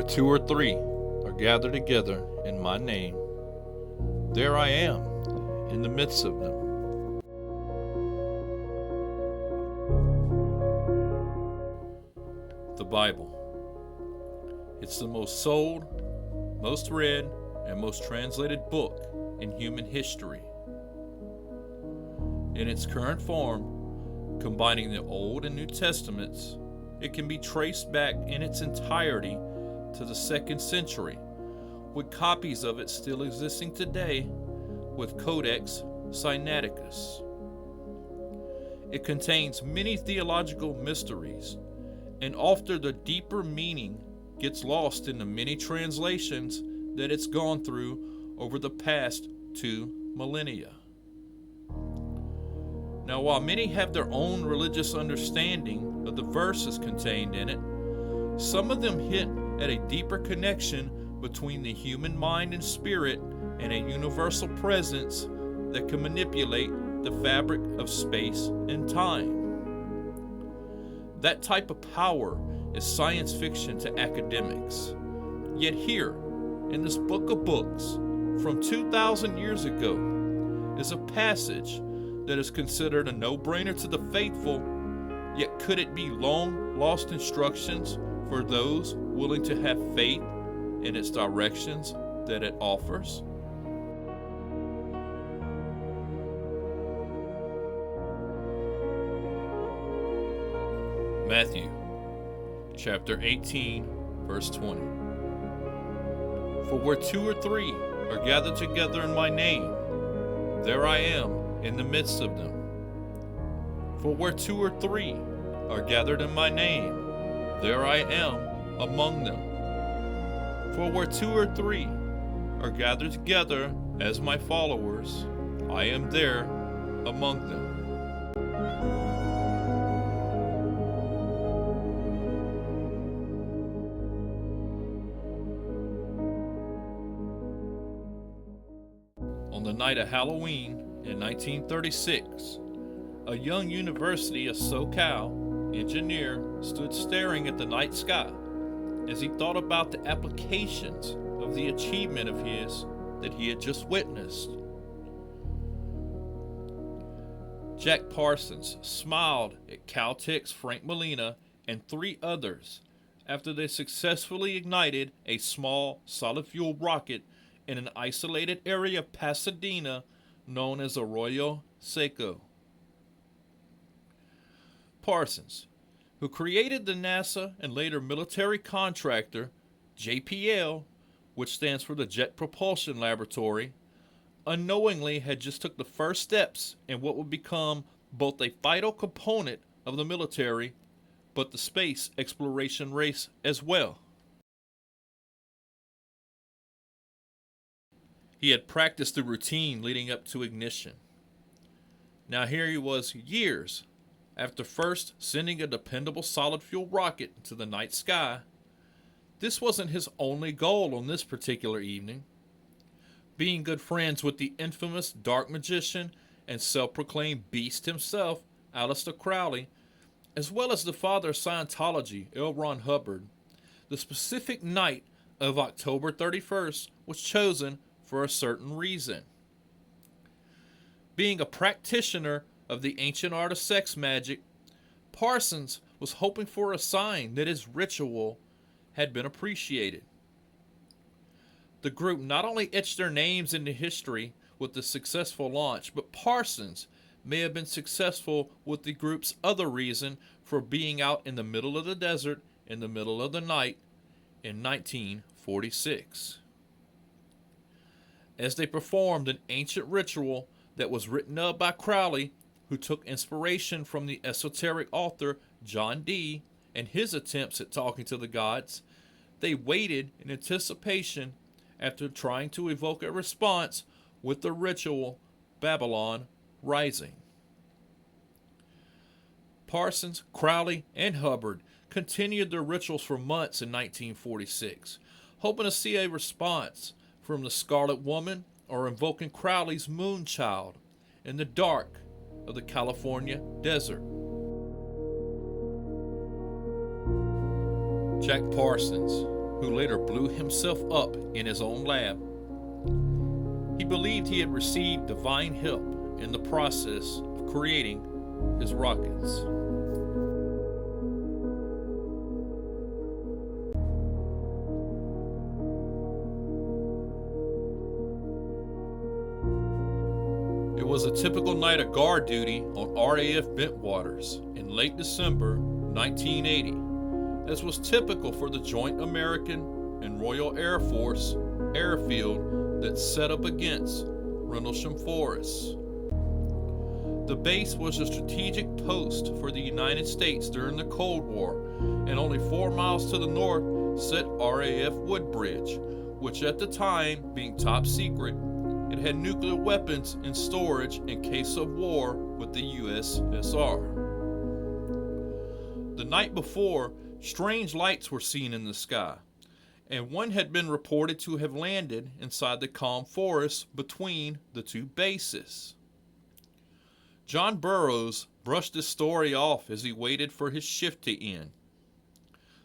two or three are gathered together in my name, there I am in the midst of them. The Bible. It's the most sold, most read, and most translated book in human history. In its current form, combining the Old and New Testaments, it can be traced back in its entirety to the 2nd century, with copies of it still existing today with Codex Sinaiticus. It contains many theological mysteries, and often the deeper meaning gets lost in the many translations that it's gone through over the past 2 millennia. Now, while many have their own religious understanding of the verses contained in it, some of them hit at a deeper connection between the human mind and spirit and a universal presence that can manipulate the fabric of space and time. That type of power is science fiction to academics. Yet here, in this book of books from 2,000 years ago, is a passage that is considered a no-brainer to the faithful, yet could it be long-lost instructions for those willing to have faith in its directions that it offers? Matthew chapter 18, verse 20. For where 2 or 3 are gathered together in my name, there I am in the midst of them. For where 2 or 3 are gathered in my name, there I am among them. For where 2 or 3 are gathered together as my followers, I am there among them. On the night of Halloween in 1936, a young University of SoCal engineer stood staring at the night sky as he thought about the applications of the achievement of his that he had just witnessed. Jack Parsons smiled at Caltech's Frank Molina and 3 others after they successfully ignited a small solid-fuel rocket in an isolated area of Pasadena known as Arroyo Seco. Parsons, who created the NASA and later military contractor JPL, which stands for the Jet Propulsion Laboratory, unknowingly had just took the first steps in what would become both a vital component of the military, but the space exploration race as well. He had practiced the routine leading up to ignition. Now here he was years after first sending a dependable solid-fuel rocket into the night sky. This wasn't his only goal on this particular evening. Being good friends with the infamous dark magician and self-proclaimed beast himself, Aleister Crowley, as well as the father of Scientology, L. Ron Hubbard, the specific night of October 31st was chosen for a certain reason. Being a practitioner of the ancient art of sex magic, Parsons was hoping for a sign that his ritual had been appreciated. The group not only etched their names into history with the successful launch, but Parsons may have been successful with the group's other reason for being out in the middle of the desert in the middle of the night in 1946. As they performed an ancient ritual that was written up by Crowley, who took inspiration from the esoteric author John Dee and his attempts at talking to the gods, they waited in anticipation after trying to evoke a response with the ritual Babylon Rising. Parsons, Crowley, and Hubbard continued their rituals for months in 1946, hoping to see a response from the Scarlet Woman or invoking Crowley's Moonchild in the dark of the California desert. Jack Parsons, who later blew himself up in his own lab. He believed he had received divine help in the process of creating his rockets. It was a typical night of guard duty on RAF Bentwaters in late December 1980, as was typical for the Joint American and Royal Air Force airfield that set up against Rendlesham Forest. The base was a strategic post for the United States during the Cold War, and only 4 miles to the north sat RAF Woodbridge, which at the time, being top secret, it had nuclear weapons in storage in case of war with the USSR. The night before, strange lights were seen in the sky, and one had been reported to have landed inside the calm forest between the two bases. John Burroughs brushed this story off as he waited for his shift to end.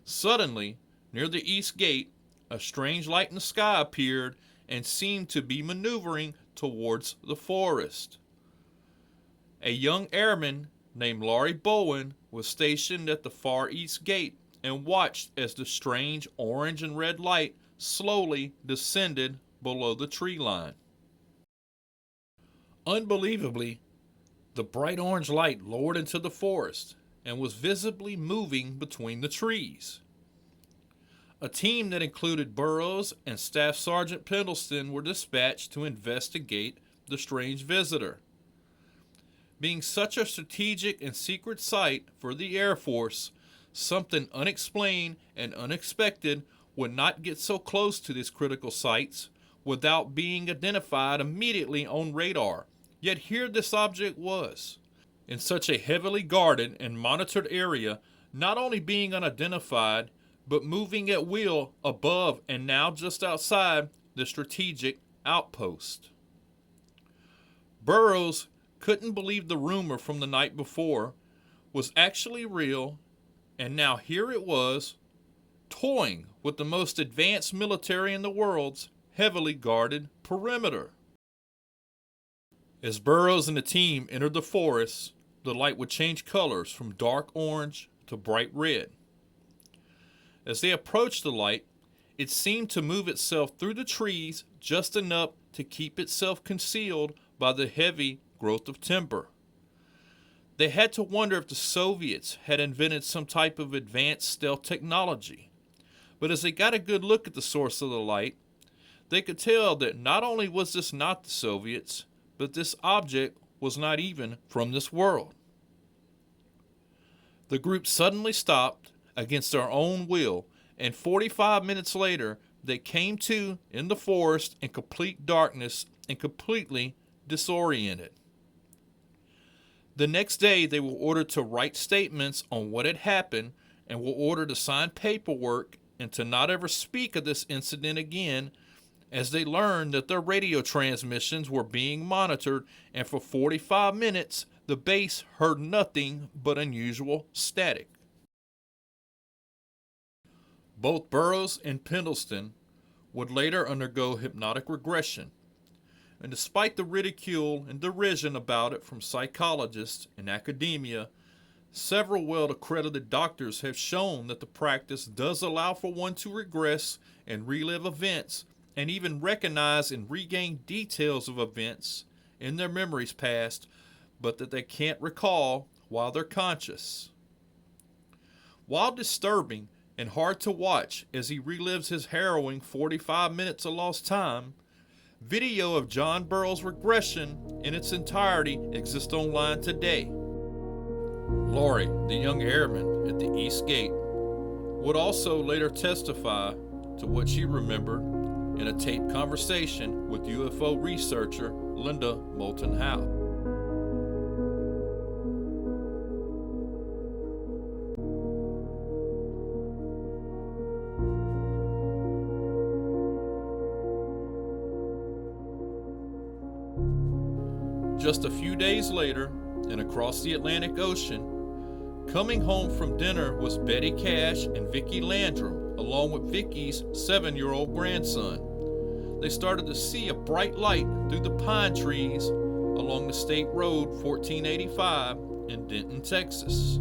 Suddenly, near the east gate, a strange light in the sky appeared and seemed to be maneuvering towards the forest. A young airman named Laurie Bowen was stationed at the far east gate and watched as the strange orange and red light slowly descended below the tree line. Unbelievably, the bright orange light lowered into the forest and was visibly moving between the trees. A team that included Burroughs and Staff Sergeant Pendleton were dispatched to investigate the strange visitor. Being such a strategic and secret site for the Air Force, something unexplained and unexpected would not get so close to these critical sites without being identified immediately on radar. Yet here this object was, in such a heavily guarded and monitored area, not only being unidentified, but moving at will above and now just outside the strategic outpost. Burroughs couldn't believe the rumor from the night before was actually real, and now here it was, toying with the most advanced military in the world's heavily guarded perimeter. As Burroughs and the team entered the forest, the light would change colors from dark orange to bright red. As they approached the light, it seemed to move itself through the trees just enough to keep itself concealed by the heavy growth of timber. They had to wonder if the Soviets had invented some type of advanced stealth technology. But as they got a good look at the source of the light, they could tell that not only was this not the Soviets, but this object was not even from this world. The group suddenly stopped against their own will, and 45 minutes later, they came to in the forest in complete darkness and completely disoriented. The next day, they were ordered to write statements on what had happened and were ordered to sign paperwork and to not ever speak of this incident again, as they learned that their radio transmissions were being monitored, and for 45 minutes, the base heard nothing but unusual static. Both Burroughs and Pendleton would later undergo hypnotic regression, and despite the ridicule and derision about it from psychologists and academia, several well-accredited doctors have shown that the practice does allow for one to regress and relive events and even recognize and regain details of events in their memories past, but that they can't recall while they're conscious. While disturbing and hard to watch as he relives his harrowing 45 minutes of lost time, video of John Burroughs' regression in its entirety exists online today. Laurie, the young airman at the East Gate, would also later testify to what she remembered in a taped conversation with UFO researcher Linda Moulton Howe. Just a few days later, and across the Atlantic Ocean, coming home from dinner was Betty Cash and Vicki Landrum, along with Vicky's 7-year-old grandson. They started to see a bright light through the pine trees along the State Road 1485 in Denton, Texas.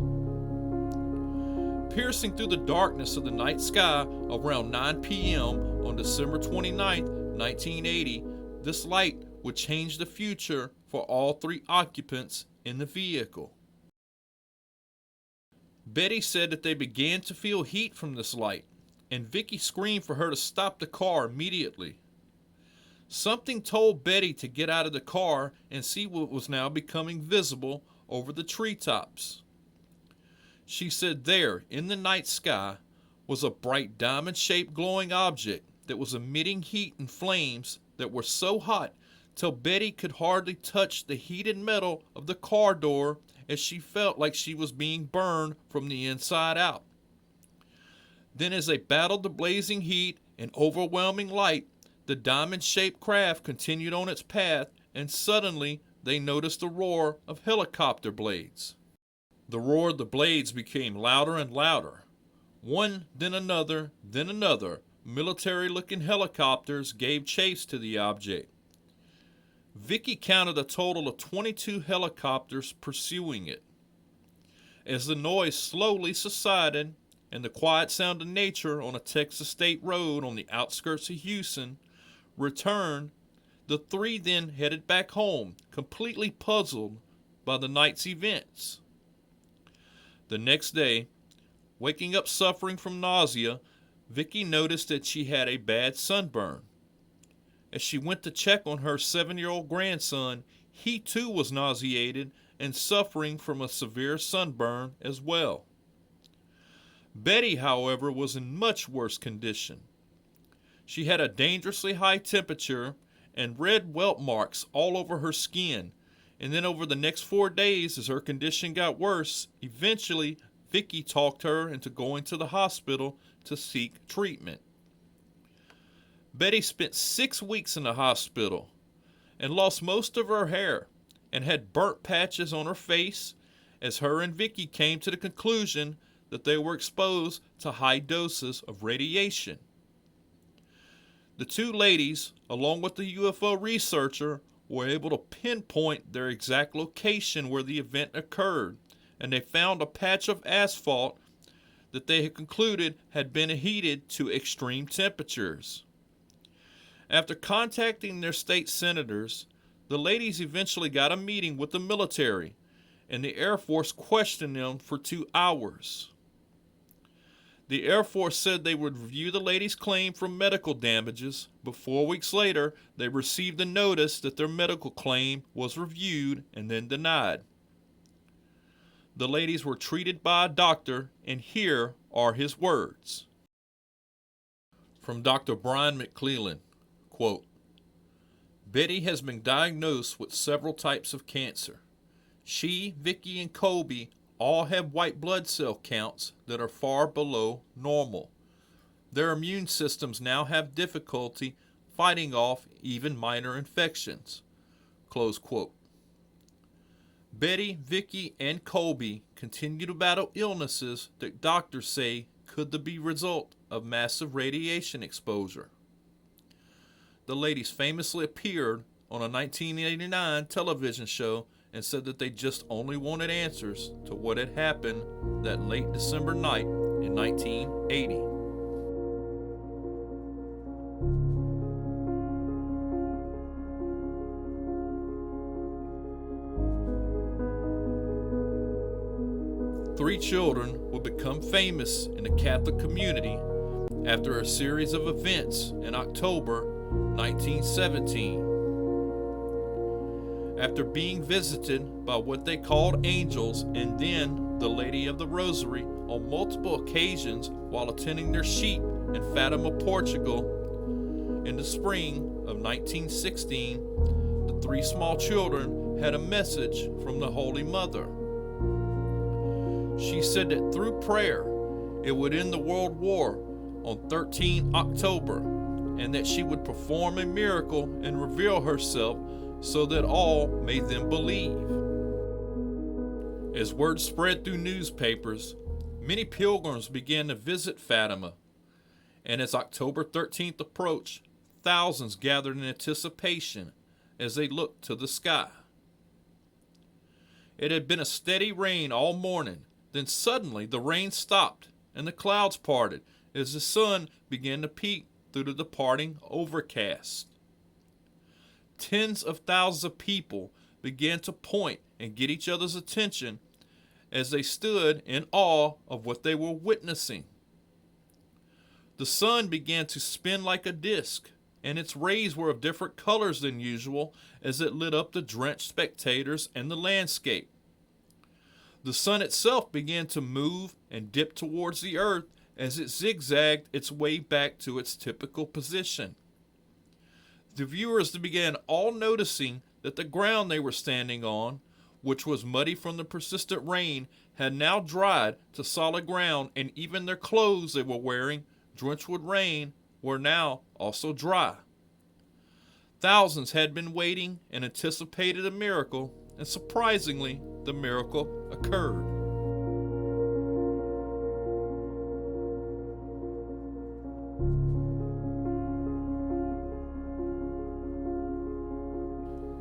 Piercing through the darkness of the night sky around 9 p.m. on December 29, 1980, this light would change the future for all 3 occupants in the vehicle. Betty said that they began to feel heat from this light, and Vicky screamed for her to stop the car immediately. Something told Betty to get out of the car and see what was now becoming visible over the treetops. She said there, in the night sky, was a bright diamond-shaped glowing object that was emitting heat and flames that were so hot till Betty could hardly touch the heated metal of the car door, as she felt like she was being burned from the inside out. Then as they battled the blazing heat and overwhelming light, the diamond-shaped craft continued on its path, and suddenly they noticed the roar of helicopter blades. The roar of the blades became louder and louder. One, then another, military-looking helicopters gave chase to the object. Vicky counted a total of 22 helicopters pursuing it. As the noise slowly subsided and the quiet sound of nature on a Texas state road on the outskirts of Houston returned, the 3 then headed back home, completely puzzled by the night's events. The next day, waking up suffering from nausea, Vicky noticed that she had a bad sunburn. As she went to check on her 7-year-old grandson, he too was nauseated and suffering from a severe sunburn as well. Betty, however, was in much worse condition. She had a dangerously high temperature and red welt marks all over her skin, and then over the next 4 days, as her condition got worse, eventually Vicky talked her into going to the hospital to seek treatment. Betty spent 6 weeks in the hospital and lost most of her hair and had burnt patches on her face, as her and Vicky came to the conclusion that they were exposed to high doses of radiation. The 2 ladies, along with the UFO researcher, were able to pinpoint their exact location where the event occurred, and they found a patch of asphalt that they had concluded had been heated to extreme temperatures. After contacting their state senators, the ladies eventually got a meeting with the military, and the Air Force questioned them for 2 hours. The Air Force said they would review the ladies' claim for medical damages, but 4 weeks later, they received a notice that their medical claim was reviewed and then denied. The ladies were treated by a doctor, and here are his words. From Dr. Brian McClellan, quote, Betty has been diagnosed with several types of cancer. She, Vicky, and Kobe all have white blood cell counts that are far below normal. Their immune systems now have difficulty fighting off even minor infections. Close quote. Betty, Vicky, and Kobe continue to battle illnesses that doctors say could be the result of massive radiation exposure. The ladies famously appeared on a 1989 television show and said that they just only wanted answers to what had happened that late December night in 1980. Three children would become famous in the Catholic community after a series of events in October 1917. After being visited by what they called angels and then the Lady of the Rosary on multiple occasions while attending their sheep in Fatima, Portugal, in the spring of 1916, the 3 small children had a message from the Holy Mother. She said that through prayer, it would end the World War on 13 October, and that she would perform a miracle and reveal herself so that all may then believe. As word spread through newspapers, many pilgrims began to visit Fatima, and as October 13th approached, thousands gathered in anticipation as they looked to the sky. It had been a steady rain all morning, then suddenly the rain stopped and the clouds parted as the sun began to peek through the departing overcast. Tens of thousands of people began to point and get each other's attention as they stood in awe of what they were witnessing. The sun began to spin like a disk, and its rays were of different colors than usual as it lit up the drenched spectators and the landscape. The sun itself began to move and dip towards the earth as it zigzagged its way back to its typical position. The viewers began all noticing that the ground they were standing on, which was muddy from the persistent rain, had now dried to solid ground, and even their clothes they were wearing, drenched with rain, were now also dry. Thousands had been waiting and anticipated a miracle, and surprisingly, the miracle occurred.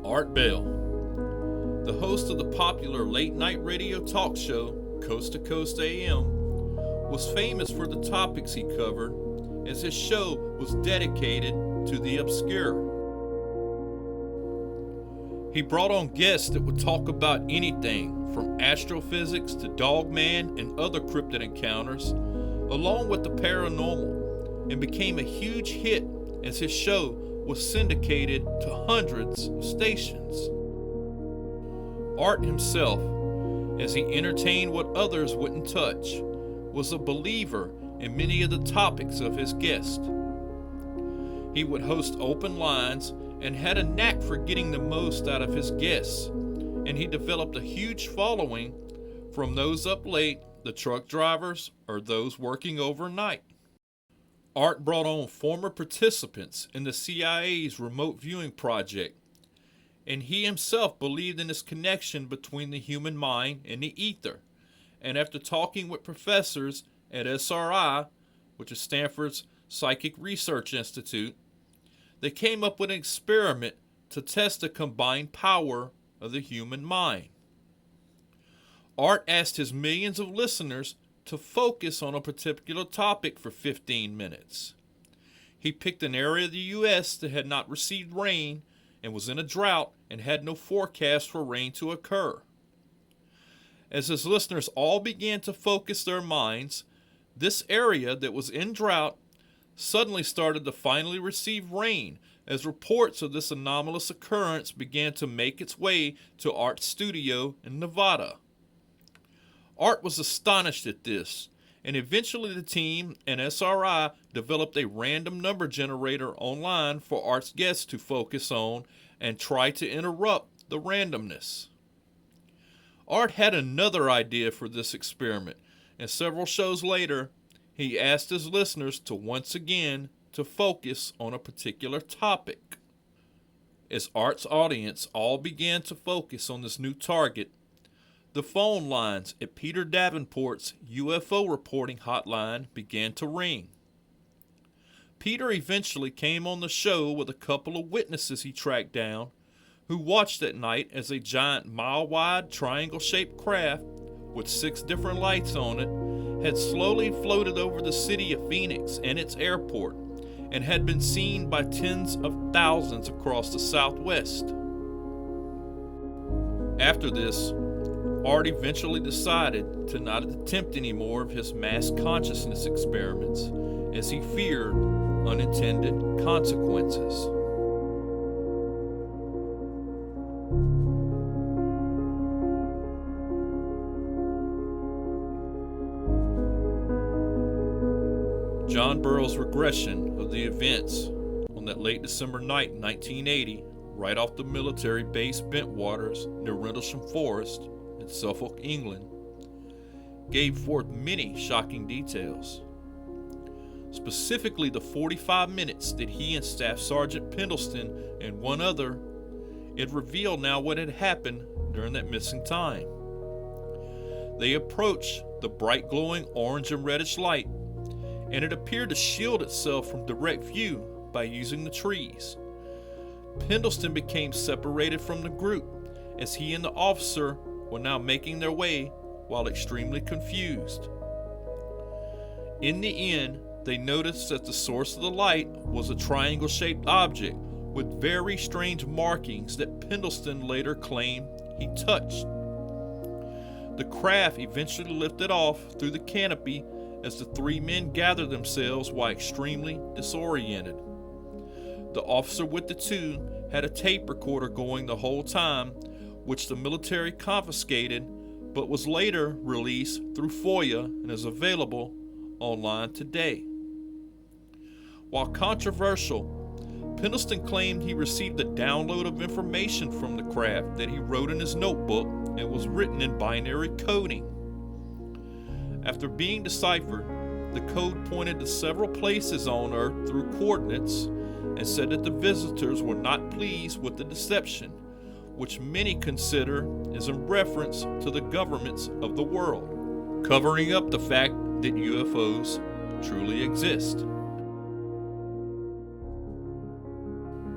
Art Bell, the host of the popular late-night radio talk show Coast to Coast AM, was famous for the topics he covered, as his show was dedicated to the obscure. He brought on guests that would talk about anything from astrophysics to Dogman and other cryptid encounters, along with the paranormal, and became a huge hit as his show was syndicated to hundreds of stations. Art himself, as he entertained what others wouldn't touch, was a believer in many of the topics of his guests. He would host open lines and had a knack for getting the most out of his guests, and he developed a huge following from those up late, the truck drivers, or those working overnight. Art brought on former participants in the CIA's remote viewing project, and he himself believed in this connection between the human mind and the ether, and after talking with professors at SRI, which is Stanford's Psychic Research Institute, they came up with an experiment to test the combined power of the human mind. Art asked his millions of listeners to focus on a particular topic for 15 minutes. He picked an area of the U.S. that had not received rain and was in a drought and had no forecast for rain to occur. As his listeners all began to focus their minds, this area that was in drought suddenly started to finally receive rain as reports of this anomalous occurrence began to make its way to Art's studio in Nevada. Art was astonished at this, and eventually the team and SRI developed a random number generator online for Art's guests to focus on and try to interrupt the randomness. Art had another idea for this experiment, and several shows later, he asked his listeners to once again to focus on a particular topic. As Art's audience all began to focus on this new target, the phone lines at Peter Davenport's UFO reporting hotline began to ring. Peter eventually came on the show with a couple of witnesses he tracked down, who watched at night as a giant mile-wide triangle-shaped craft with 6 different lights on it had slowly floated over the city of Phoenix and its airport and had been seen by tens of thousands across the Southwest. After this, Art eventually decided to not attempt any more of his mass consciousness experiments as he feared unintended consequences. John Burroughs' regression of the events on that late December night in 1980, right off the military base Bentwaters near Rendlesham Forest in Suffolk, England, gave forth many shocking details. Specifically the 45 minutes that he and Staff Sergeant Pendleton and one other, it revealed now what had happened during that missing time. They approached the bright glowing orange and reddish light, and it appeared to shield itself from direct view by using the trees. Pendleton became separated from the group as he and the officer were now making their way while extremely confused. In the end, they noticed that the source of the light was a triangle-shaped object with very strange markings that Pendleton later claimed he touched. The craft eventually lifted off through the canopy as the three men gathered themselves while extremely disoriented. The officer with the two had a tape recorder going the whole time, which the military confiscated but was later released through FOIA and is available online today. While controversial, Pendleton claimed he received a download of information from the craft that he wrote in his notebook and was written in binary coding. After being deciphered, the code pointed to several places on Earth through coordinates and said that the visitors were not pleased with the deception, which many consider is in reference to the governments of the world, covering up the fact that UFOs truly exist.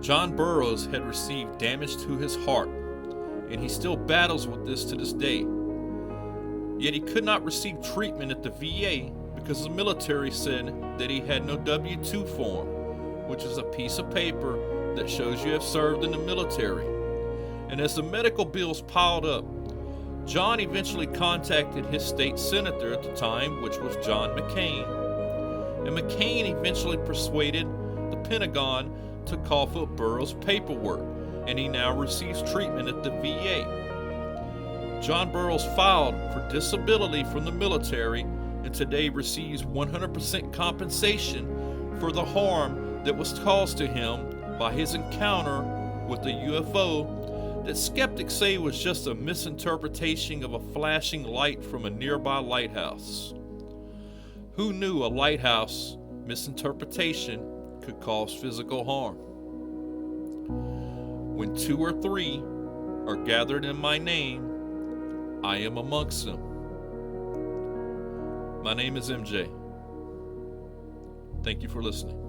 John Burroughs had received damage to his heart, and he still battles with this to this day. Yet he could not receive treatment at the VA because the military said that he had no W-2 form, which is a piece of paper that shows you have served in the military. And as the medical bills piled up, John eventually contacted his state senator at the time, which was John McCain. And McCain eventually persuaded the Pentagon to cough up Burroughs' paperwork, and he now receives treatment at the VA. John Burroughs filed for disability from the military and today receives 100% compensation for the harm that was caused to him by his encounter with the UFO that skeptics say was just a misinterpretation of a flashing light from a nearby lighthouse. Who knew a lighthouse misinterpretation could cause physical harm? When 2 or 3 are gathered in my name, I am amongst them. My name is MJ. Thank you for listening.